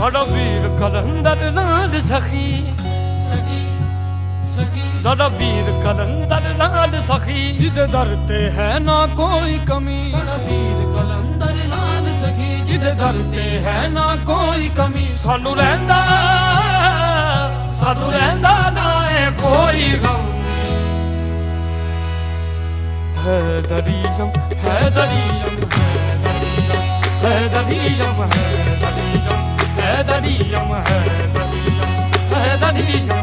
ਸਾਡਾ ਵੀਰ ਕਲੰਦਰ ਨਾਲ ਸਖੀ ਸਾਡਾ ਵੀਰ ਕਲੰਦਰ ਨਾਲ ਸਖੀ ਜਿਹਦੇ ਦਰ ਤੇ ਹੈ ਨਾ ਕੋਈ ਕਮੀ ਸਾਡਾ ਵੀਰ ਕਲੰਦਰ ਨਾਲ ਸਖੀ ਜਿਹਦੇ ਦਰ ਤੇ ਹੈ ਨਾ ਕੋਈ ਕਮੀ ਸਾਨੂੰ ਰਹਿੰਦਾ ਨਾ ਹੈ ਕੋਈ ਗਮ ਹੈਦਰੀਮ ਹੈਦਰੀਮ ਹੈਦਰੀਮ ਹੈਦਰੀਮ ਹੈਦਰੀਮ